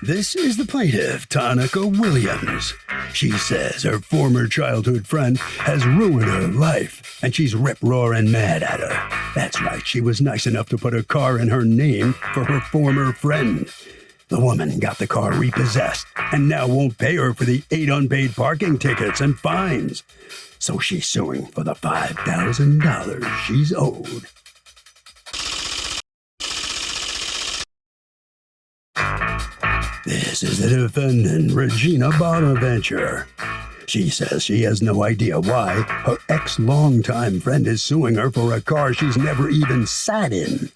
This is the plaintiff, Tonica Williams. She says her former childhood friend has ruined her life, and she's rip-roaring mad at her. That's right, she was nice enough to put her car in her name for her former friend. The woman got the car repossessed and now won't pay her for the 8 unpaid parking tickets and fines. So she's suing for the $5,000 she's owed. This is the defendant, Regina Bonaventure. She says she has no idea why her ex-longtime friend is suing her for a car she's never even sat in.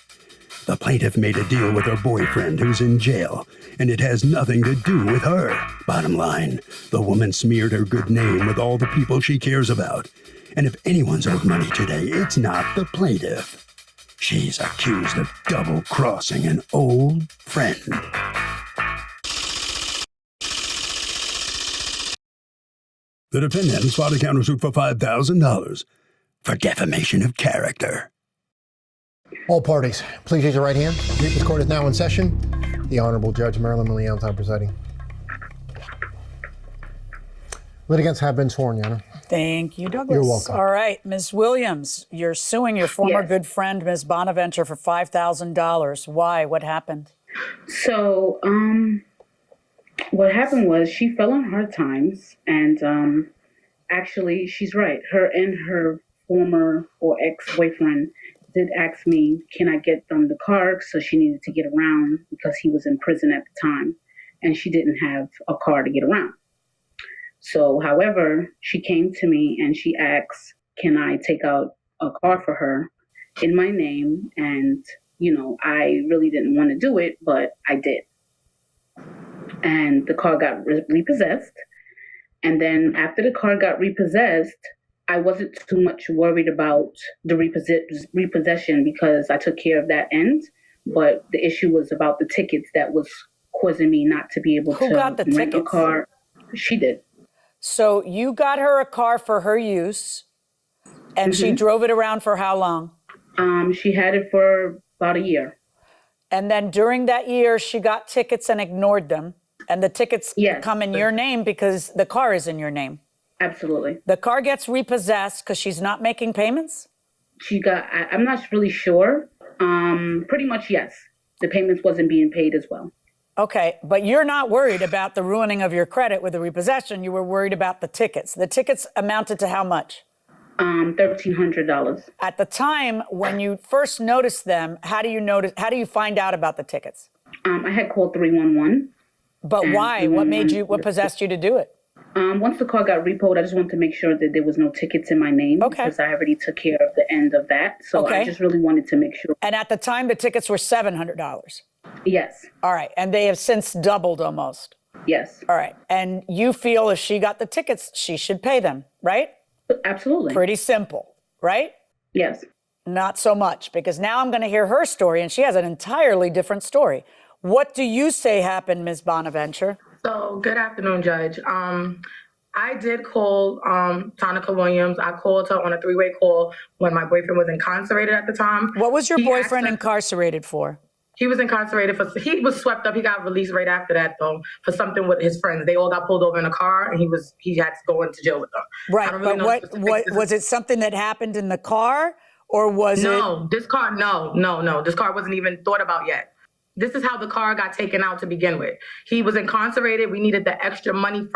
The plaintiff made a deal with her boyfriend who's in jail, and it has nothing to do with her. Bottom line, the woman smeared her good name with all the people she cares about. And if anyone's owed money today, it's not the plaintiff. She's accused of double-crossing an old friend. The defendant filed a countersuit for $5,000 for defamation of character. All parties, please raise your right hand. This court is now in session. The Honorable Judge Marilyn Milian presiding. Litigants have been sworn, Your Honor. Thank you, Douglas. You're welcome. All right, Ms. Williams, you're suing your former good friend, Ms. Bonaventure, for $5,000. Why? What happened? So, what happened was she fell on hard times, and actually, she's right. Her and her former or ex-boyfriend did ask me, can I get them the car? So she needed to get around because he was in prison at the time, and she didn't have a car to get around. So, however, she came to me and she asked, can I take out a car for her in my name? And, I really didn't want to do it, but I did. And the car got repossessed. And then after the car got repossessed, I wasn't too much worried about the repossession because I took care of that end. But the issue was about the tickets that was causing me not to be able to rent a car. She did. So you got her a car for her use, and she drove it around for how long? She had it for about a year. And then during that year, she got tickets and ignored them. And the tickets come in your name because the car is in your name. Absolutely. The car gets repossessed because she's not making payments? I'm not really sure. Pretty much, yes. The payments wasn't being paid as well. Okay, but you're not worried about the ruining of your credit with the repossession. You were worried about the tickets. The tickets amounted to how much? $1,300. At the time when you first noticed them, how do you find out about the tickets? I had called 311. But why? What possessed you to do it? Once the car got repoed, I just wanted to make sure that there was no tickets in my name because I already took care of the end of that. So I just really wanted to make sure. And at the time, the tickets were $700? Yes. All right. And they have since doubled almost? Yes. All right. And you feel if she got the tickets, she should pay them, right? Absolutely. Pretty simple, right? Yes. Not so much, because now I'm going to hear her story, and she has an entirely different story. What do you say happened, Ms. Bonaventure? So, good afternoon, Judge. I did call Tonica Williams. I called her on a 3-way call when my boyfriend was incarcerated at the time. What was your boyfriend incarcerated for? He was incarcerated he was swept up. He got released right after that, though, for something with his friends. They all got pulled over in a car, and he had to go into jail with them. Right, but what was it something that happened in the car, or was it? No, this car, no. This car wasn't even thought about yet. This is how the car got taken out to begin with. He was incarcerated. We needed the extra money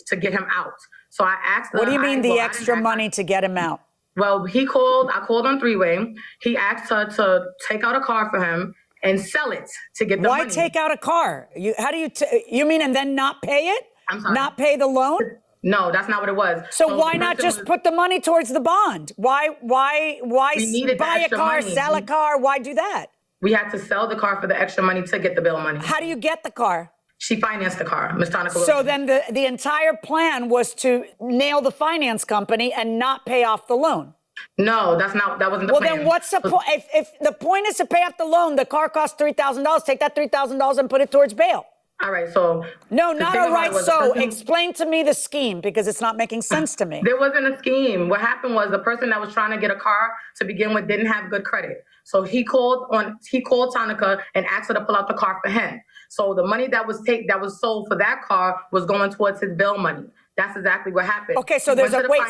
to get him out. So I asked her. What do you mean the extra money to get him out? Well, I called on 3-way. He asked her to take out a car for him and sell it to get the money. Why take out a car? You mean and then not pay it? I'm sorry. Not pay the loan? No, that's not what it was. So why not just put the money towards the bond? Why buy a car, sell a car? Why do that? We had to sell the car for the extra money to get the bill money. How do you get the car? She financed the car, Ms. Tonica. So then the entire plan was to nail the finance company and not pay off the loan. No, that wasn't the plan. Well, then what's the point? If the point is to pay off the loan, the car costs $3,000. Take that $3,000 and put it towards bail. All right, so. No, not all right. So explain to me the scheme because it's not making sense to me. There wasn't a scheme. What happened was the person that was trying to get a car to begin with didn't have good credit. So he called Tonica and asked her to pull out the car for him. So the money that was sold for that car was going towards his bail money. That's exactly what happened. Okay, so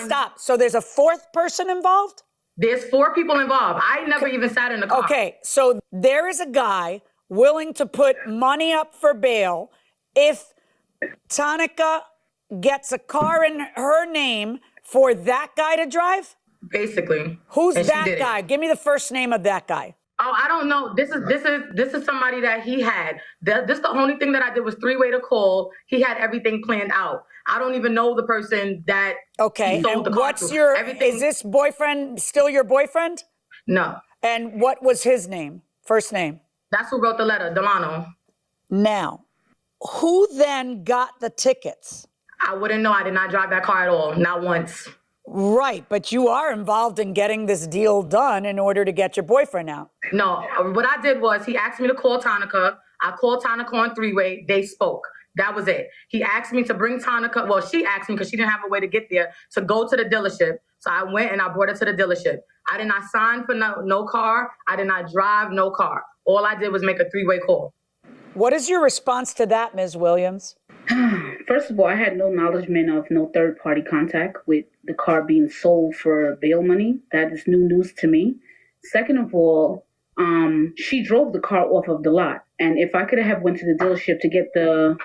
stop. So there's a fourth person involved? There's 4 people involved. I never even sat in the car. Okay, so there is a guy willing to put money up for bail if Tonica gets a car in her name for that guy to drive? Basically. Who's And she that did it. guy? Give me the first name of that guy. Oh, I don't know. This is somebody that he had. This the only thing that I did was 3-way to call. He had everything planned out. I don't even know the person that Okay, he sold and the car what's to. your, Everything, is this boyfriend still your boyfriend? No. And what was his name, first name? That's who wrote the letter, Delano. Now, who then got the tickets? I wouldn't know. I did not drive that car at all. Not once. Right, but you are involved in getting this deal done in order to get your boyfriend out. No. What I did was he asked me to call Tonica. I called Tonica on 3-way. They spoke. That was it. He asked me to bring Tonica. Well, she asked me because she didn't have a way to get there to go to the dealership. So I went and I brought her to the dealership. I did not sign for no car. I did not drive no car. All I did was make a 3-way call. What is your response to that, Ms. Williams? First of all, I had no acknowledgement of no third-party contact with the car being sold for bail money. That is new news to me. Second of all, she drove the car off of the lot. And if I could have went to the dealership to get the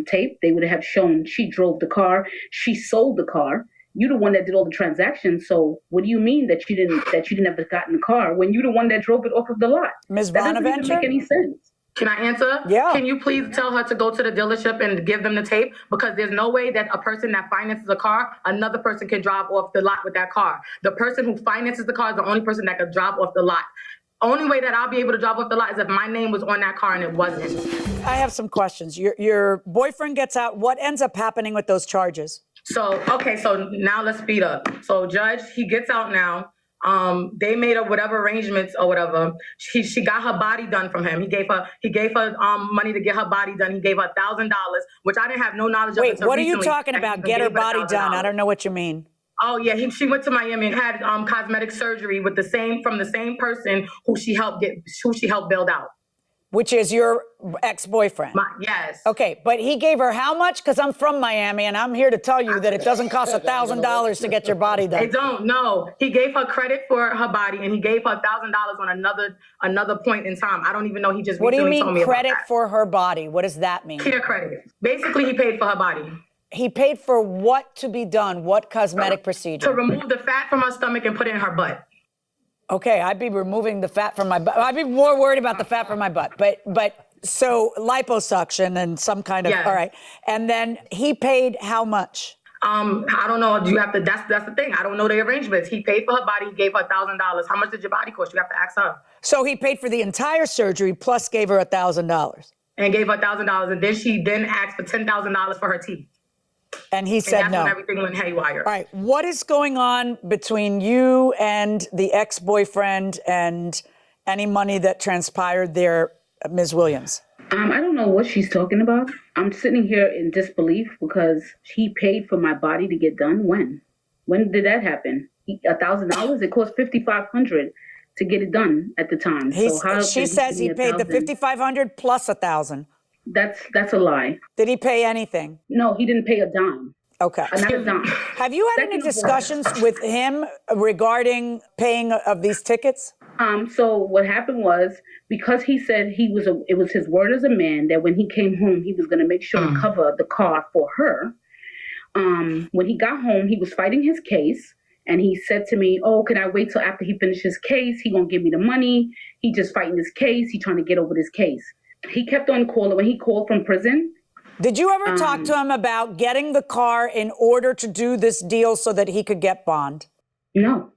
tape, they would have shown she drove the car. She sold the car. You're the one that did all the transactions. So what do you mean that you didn't ever gotten the car when you're the one that drove it off of the lot? Ms. That doesn't even Bonaventure? make any sense. Can I answer? Yeah. Can you please tell her to go to the dealership and give them the tape? Because there's no way that a person that finances a car, another person can drive off the lot with that car. The person who finances the car is the only person that can drive off the lot. Only way that I'll be able to drive off the lot is if my name was on that car and it wasn't. I have some questions. Your boyfriend gets out. What ends up happening with those charges? So now let's speed up. So Judge, he gets out now. They made up whatever arrangements or whatever. She got her body done from him. He gave her money to get her body done. He gave her $1,000, which I didn't have no knowledge of. Wait, what are you recently. talking about? Get her body done. I don't know what you mean. Oh yeah, she went to Miami and had cosmetic surgery with the same person who she helped build out. Which is your ex-boyfriend. Yes. Okay, but he gave her how much? Because I'm from Miami, and I'm here to tell you that it doesn't cost $1,000 to get your body done. They don't. No, he gave her credit for her body, and he gave her $1,000 on another point in time. I don't even know. He just What do you recently told me mean about credit that. for her body? What does that mean? Care credit. Basically, he paid for her body. He paid for what to be done? What cosmetic procedure? To remove the fat from her stomach and put it in her butt. Okay, I'd be removing the fat from my butt. I'd be more worried about the fat from my butt. But so liposuction and some kind of, Yes. all right. And then he paid how much? I don't know. Do you have to? That's the thing. I don't know the arrangements. He paid for her body. He gave her $1,000. How much did your body cost? You have to ask her. So he paid for the entire surgery plus gave her $1,000. And gave her $1,000, and then she asked for $10,000 for her teeth. And he And said that's no. when everything went haywire. All right. What is going on between you and the ex-boyfriend and any money that transpired there, Ms. Williams? I don't know what she's talking about. I'm sitting here in disbelief because he paid for my body to get done. When? When did that happen? $1,000? It cost $5,500 to get it done at the time. She says he paid the $5,500 plus $1,000. That's a lie. Did he pay anything? No, he didn't pay a dime. Okay. Not a dime. Have you had any discussions with him regarding paying of these tickets? So what happened was, because he said it was his word as a man that when he came home, he was going to make sure to cover the car for her. When he got home, he was fighting his case. And he said to me, oh, can I wait till after he finishes his case? He gonna give me the money. He just fighting his case. He trying to get over this case. He kept on calling. When he called from prison. Did you ever talk to him about getting the car in order to do this deal so that he could get bond? No.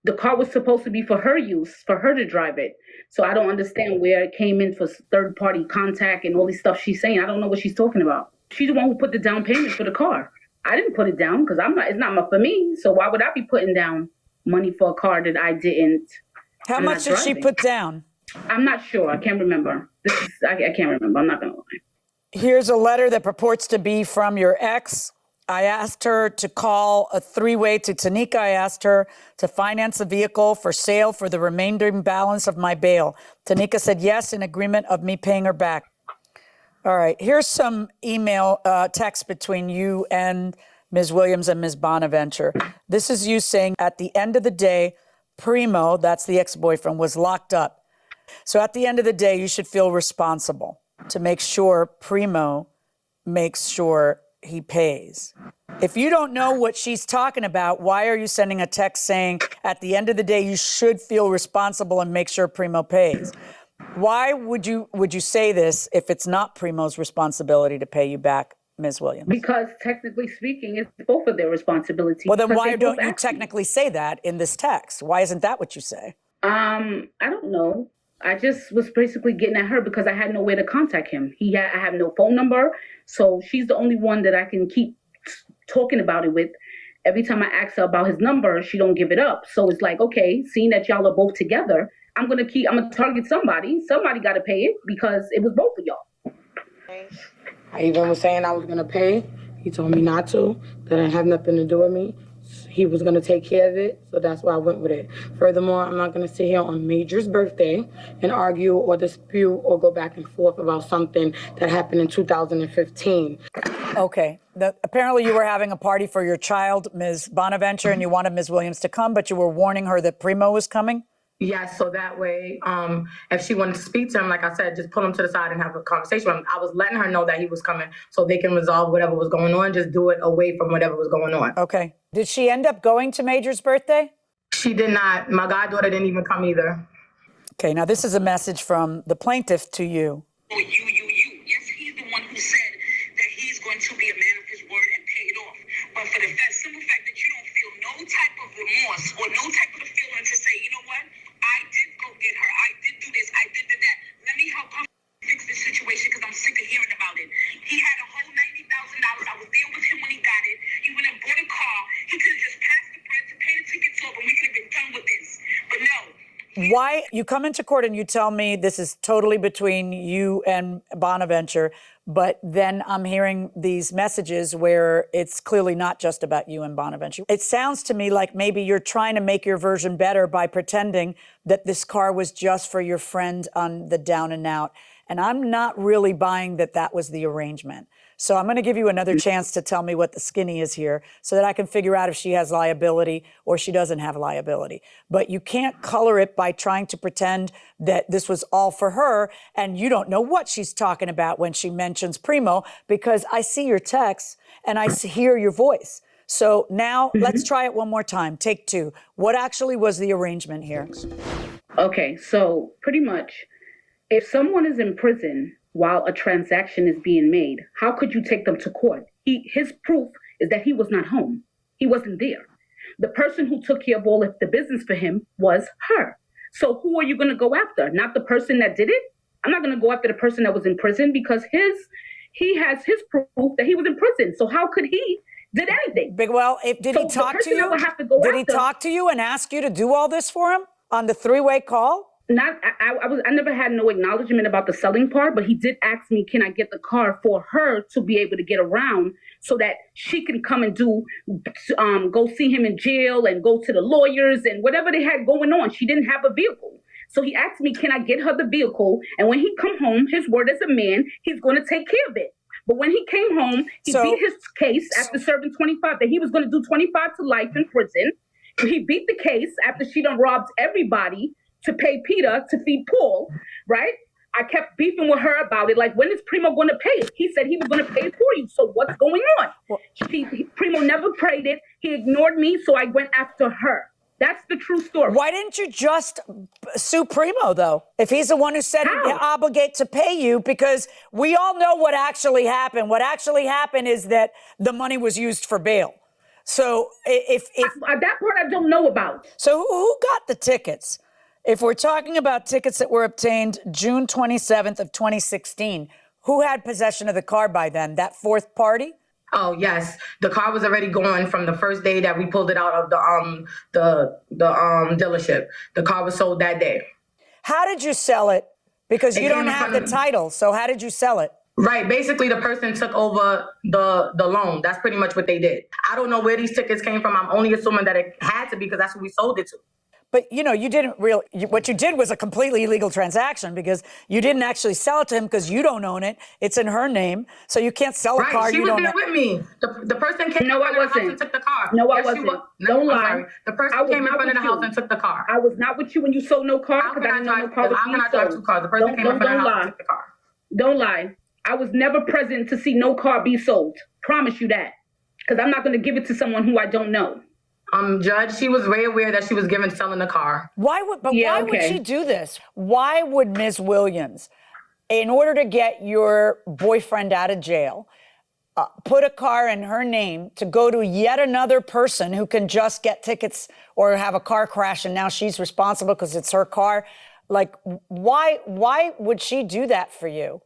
The car was supposed to be for her use, for her to drive it. So I don't understand where it came in for third-party contact and all these stuff she's saying. I don't know what she's talking about. She's the one who put the down payment for the car. I didn't put it down because it's not for me. So why would I be putting down money for a car that I didn't? How much did she put down? I'm not sure. I can't remember. I can't remember. I'm not going to lie. Here's a letter that purports to be from your ex. I asked her to call a 3-way to Tanika. I asked her to finance a vehicle for sale for the remaining balance of my bail. Tanika said yes in agreement of me paying her back. All right. Here's some email text between you and Ms. Williams and Ms. Bonaventure. This is you saying at the end of the day, Primo, that's the ex-boyfriend, was locked up. So at the end of the day, you should feel responsible to make sure Primo makes sure he pays. If you don't know what she's talking about, why are you sending a text saying at the end of the day, you should feel responsible and make sure Primo pays? Why would you say this if it's not Primo's responsibility to pay you back, Ms. Williams? Because technically speaking, it's both of their responsibility. Well, then because why they don't both you asked me. technically say that in this text? Why isn't that what you say? I don't know. I just was basically getting at her because I had no way to contact him. I have no phone number, so she's the only one that I can keep talking about it with. Every time I ask her about his number, she don't give it up. So it's like, okay, seeing that y'all are both together, I'm gonna target somebody. Somebody got to pay it because it was both of y'all. I even was saying I was going to pay. He told me not to, that it had nothing to do with me. He was going to take care of it, so that's why I went with it. Furthermore, I'm not going to sit here on Major's birthday and argue or dispute or go back and forth about something that happened in 2015. Okay. Apparently you were having a party for your child, Ms. Bonaventure, and you wanted Ms. Williams to come, but you were warning her that Primo was coming? Yes, so that way, if she wanted to speak to him, like I said, just pull him to the side and have a conversation with him. I was letting her know that he was coming so they can resolve whatever was going on, just do it away from whatever was going on. Okay. Did she end up going to Major's birthday? She did not. My goddaughter didn't even come either. Okay, now this is a message from the plaintiff to you. You. Yes, he's the one who said that he's going to be a man of his word and pay it off. But for the simple fact that you don't feel no type of remorse or no type of feeling to say, you know what, I did go get her, I did do this, I did do that. Let me help her fix this situation because I'm sick of hearing about it. He had a whole $90,000. I was there with him when he got it. He went and bought a car. He could have just passed the bread to pay the tickets off and we could have been done with this. But no. Why you come into court and you tell me this is totally between you and Bonaventure, but then I'm hearing these messages where it's clearly not just about you and Bonaventure. It sounds to me like maybe you're trying to make your version better by pretending that this car was just for your friend on the down and out. And I'm not really buying that that was the arrangement. So I'm going to give you another chance to tell me what the skinny is here so that I can figure out if she has liability or she doesn't have liability. But you can't color it by trying to pretend that this was all for her and you don't know what she's talking about when she mentions Primo, because I see your text and I hear your voice. So now let's try it one more time. Take two. What actually was the arrangement here? Okay, so pretty much, if someone is in prison while a transaction is being made, how could you take them to court? His proof is that he was not home. He wasn't there. The person who took care of all of the business for him was her. So who are you going to go after? Not the person that did it? I'm not going to go after the person that was in prison because he has his proof that he was in prison. So how could he did anything? Big well, did he talk to you? Did he talk to you and ask you to do all this for him on the three-way call? I never had no acknowledgement about the selling part, but he did ask me, can I get the car for her to be able to get around so that she can come and go see him in jail and go to the lawyers and whatever they had going on. She didn't have a vehicle. So he asked me, can I get her the vehicle? And when he come home, his word as a man, he's going to take care of it. But when he came home, he beat his case after serving 25, that he was going to do 25 to life in prison. He beat the case after she done robbed everybody to pay Peter to feed Paul, right? I kept beefing with her about it. Like, when is Primo going to pay it? He said he was going to pay it for you. So what's going on? Primo never paid it. He ignored me, so I went after her. That's the true story. Why didn't you just sue Primo, though? If he's the one who said he'd obligate to pay you, because we all know what actually happened. What actually happened is that the money was used for bail. So if that part I don't know about. So who got the tickets? If we're talking about tickets that were obtained June 27th of 2016, who had possession of the car by then? That fourth party? Oh, yes. The car was already gone from the first day that we pulled it out of the dealership. The car was sold that day. How did you sell it? Because you don't have the title. So how did you sell it? Right. Basically, the person took over the loan. That's pretty much what they did. I don't know where these tickets came from. I'm only assuming that it had to be because that's who we sold it to. But, you didn't what you did was a completely illegal transaction because you didn't actually sell it to him because you don't own it. It's in her name. So you can't sell a car Right, she you was don't there own. with me. The person came No, in I front of the house wasn't. and took the car. No, I Yes, wasn't. she was. Don't I'm lie. sorry. The I person was came in not front of the with house you. and took the car. I was not with you when you sold no car How because can I didn't know no drive? car was How can being I drive sold. two cars? The person came in front of the house and took the car. Don't lie. I was never present to see no car be sold. Promise you that. Because I'm not going to give it to someone who I don't know. Judge, she was very aware that she was selling the car. Why would she do this? Why would Ms. Williams, in order to get your boyfriend out of jail, put a car in her name to go to yet another person who can just get tickets or have a car crash and now she's responsible because it's her car? Like, why would she do that for you?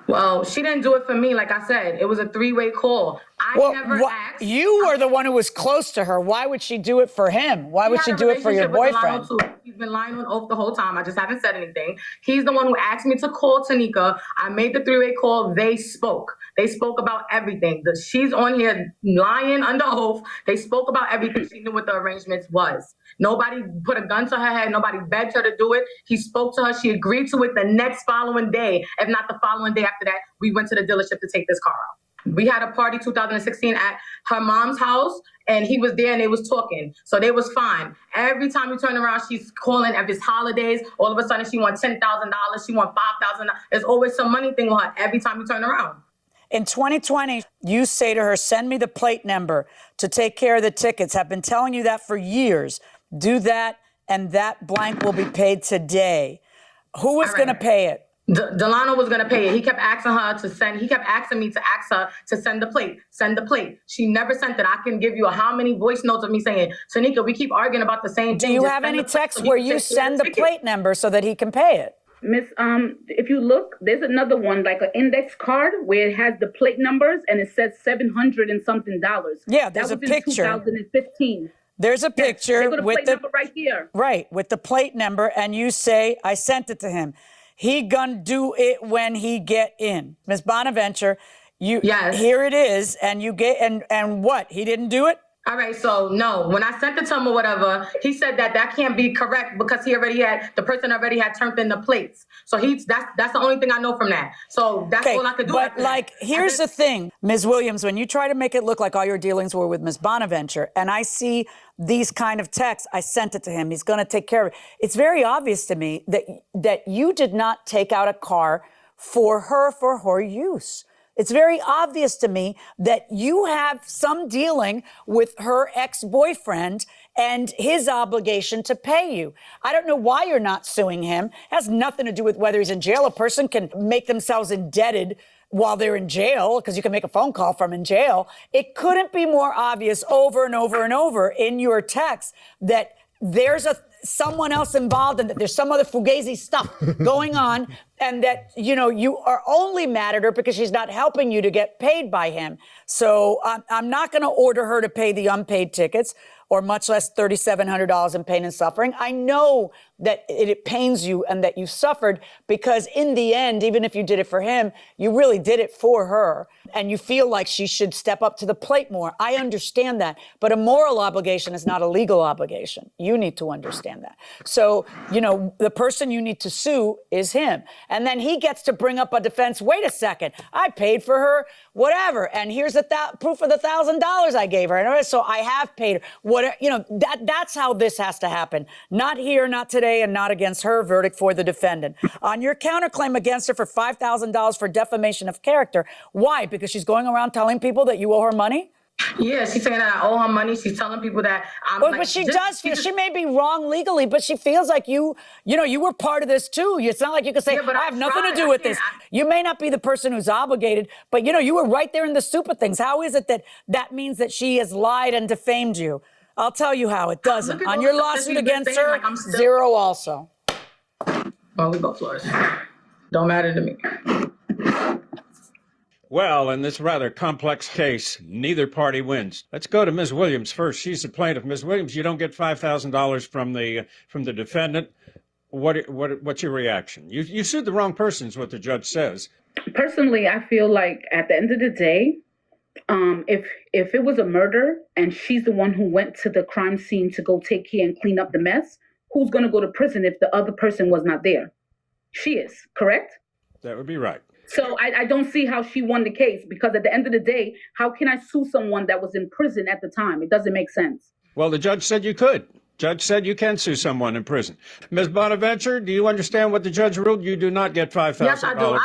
Well, she didn't do it for me. Like I said, it was a three-way call. I never asked. You were the one who was close to her. Why would she do it for him? Why would she do it for your boyfriend? He's been lying on oath the whole time. I just haven't said anything. He's the one who asked me to call Tanika. I made the three-way call. They spoke. They spoke about everything. She's on here lying under oath. They spoke about everything. She knew what the arrangements was. Nobody put a gun to her head. Nobody begged her to do it. He spoke to her. She agreed to it the next following day. If not the following day after that, we went to the dealership to take this car out. We had a party 2016 at her mom's house, and he was there and they was talking. So they was fine. Every time we turn around, she's calling if it's holidays. All of a sudden, she wants $10,000. She wants $5,000. There's always some money thing on her every time we turn around. In 2020, you say to her, send me the plate number to take care of the tickets. I've been telling you that for years. Do that, and that blank will be paid today. Who was going to pay it? Delano was going to pay it. He kept asking her to send. He kept asking me to ask her to send the plate. Send the plate. She never sent it. I can give you how many voice notes of me saying, Tanika, we keep arguing about the same thing. Do you have any text where you send the plate number so that he can pay it? Miss, if you look, there's another one, like an index card where it has the plate numbers and it says $700 and something. Yeah, there's a picture. That was in 2015. There's a picture with the number right here. Right, with the plate number, and you say, I sent it to him. He gonna do it when he get in. Ms. Bonaventure, here it is, and you get, and what? He didn't do it? All right, so no, when I sent it to him or whatever, he said that can't be correct because the person already had turned in the plates. So that's the only thing I know from that. So that's all I could do. But here's the thing, Ms. Williams, when you try to make it look like all your dealings were with Ms. Bonaventure, and I see these kind of texts, I sent it to him, he's gonna take care of it. It's very obvious to me that you did not take out a car for her use. It's very obvious to me that you have some dealing with her ex-boyfriend and his obligation to pay you. I don't know why you're not suing him. It has nothing to do with whether he's in jail. A person can make themselves indebted while they're in jail because you can make a phone call from in jail. It couldn't be more obvious over and over and over in your text that there's someone else involved and that there's some other fugazi stuff going on and that, you are only mad at her because she's not helping you to get paid by him. So I'm not going to order her to pay the unpaid tickets or much less $3,700 in pain and suffering. I know that it pains you and that you suffered because in the end, even if you did it for him, you really did it for her. And you feel like she should step up to the plate more. I understand that. But a moral obligation is not a legal obligation. You need to understand that. So, the person you need to sue is him. And then he gets to bring up a defense. Wait a second. I paid for her, whatever. And here's proof of the $1,000 I gave her. And so I have paid her. Whatever, that's how this has to happen. Not here, not today, and not against her. Verdict for the defendant. On your counterclaim against her for $5,000 for defamation of character. Why? Because she's going around telling people that you owe her money? Yeah, she's saying that I owe her money. She's telling people that I'm but she does feel, she may be wrong legally, but she feels like you were part of this too. It's not like you can say, I have nothing to do with this. You may not be the person who's obligated, but you were right there in the soup of things. How is it that means that she has lied and defamed you? I'll tell you how it doesn't. On your lawsuit against her, zero also. Well, we both flourish. Don't matter to me. Well, in this rather complex case, neither party wins. Let's go to Ms. Williams first. She's the plaintiff. Ms. Williams, you don't get $5,000 from the defendant. What's your reaction? You sued the wrong person, is what the judge says. Personally, I feel like at the end of the day, if it was a murder and she's the one who went to the crime scene to go take care and clean up the mess, who's going to go to prison if the other person was not there. She is, correct? That would be right. So I don't see how she won the case, because at the end of the day, how can I sue someone that was in prison at the time? It doesn't make sense. Well, the judge said you could. Judge said you can sue someone in prison. Ms. Bonaventure, do you understand what the judge ruled? You do not get $5,000. Yes, I do.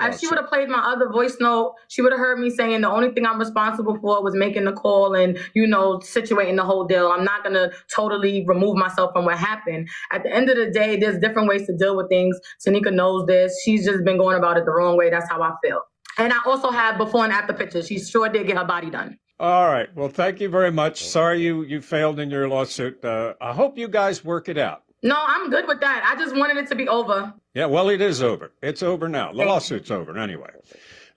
If she would have played my other voice note, she would have heard me saying the only thing I'm responsible for was making the call and, situating the whole deal. I'm not going to totally remove myself from what happened. At the end of the day, there's different ways to deal with things. Tanika knows this. She's just been going about it the wrong way. That's how I feel. And I also have before and after pictures. She sure did get her body done. All right. Well, thank you very much. Sorry you failed in your lawsuit. I hope you guys work it out. No, I'm good with that. I just wanted it to be over. Yeah, well, it is over. It's over now. The lawsuit's over anyway.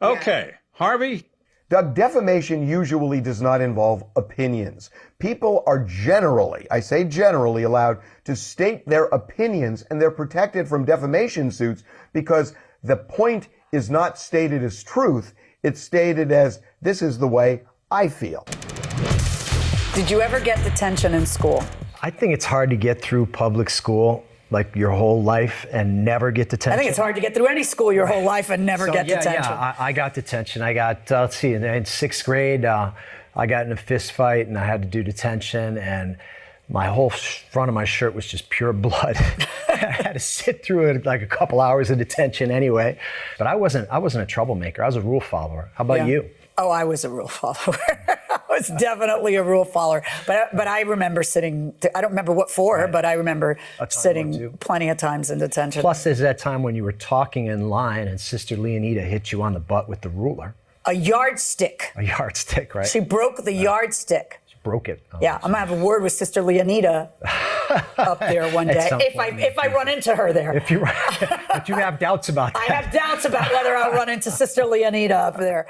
Okay. Yeah. Harvey? Doug, defamation usually does not involve opinions. People are generally, I say generally, allowed to state their opinions, and they're protected from defamation suits because the point is not stated as truth. It's stated as, this is the way I feel. Did you ever get detention in school? I think it's hard to get through public school like your whole life and never get detention. I think it's hard to get through any school your whole life and never get detention. Yeah, I got detention. I got, let's see, in sixth grade, I got in a fist fight and I had to do detention, and my whole front of my shirt was just pure blood. I had to sit through it like a couple hours of detention anyway. But I wasn't a troublemaker. I was a rule follower. How about you? Oh, I was a rule follower. I was definitely a rule follower. But I remember sitting, I don't remember what for, but I remember sitting plenty of times in detention. Plus, there's that time when you were talking in line and Sister Leonida hit you on the butt with the ruler. A yardstick. A yardstick, right? She broke the yardstick. She broke it. Oh, yeah, I'm gonna have a word with Sister Leonida up there one day if I run into her there. But you have doubts about that. I have doubts about whether I'll run into Sister Leonida up there.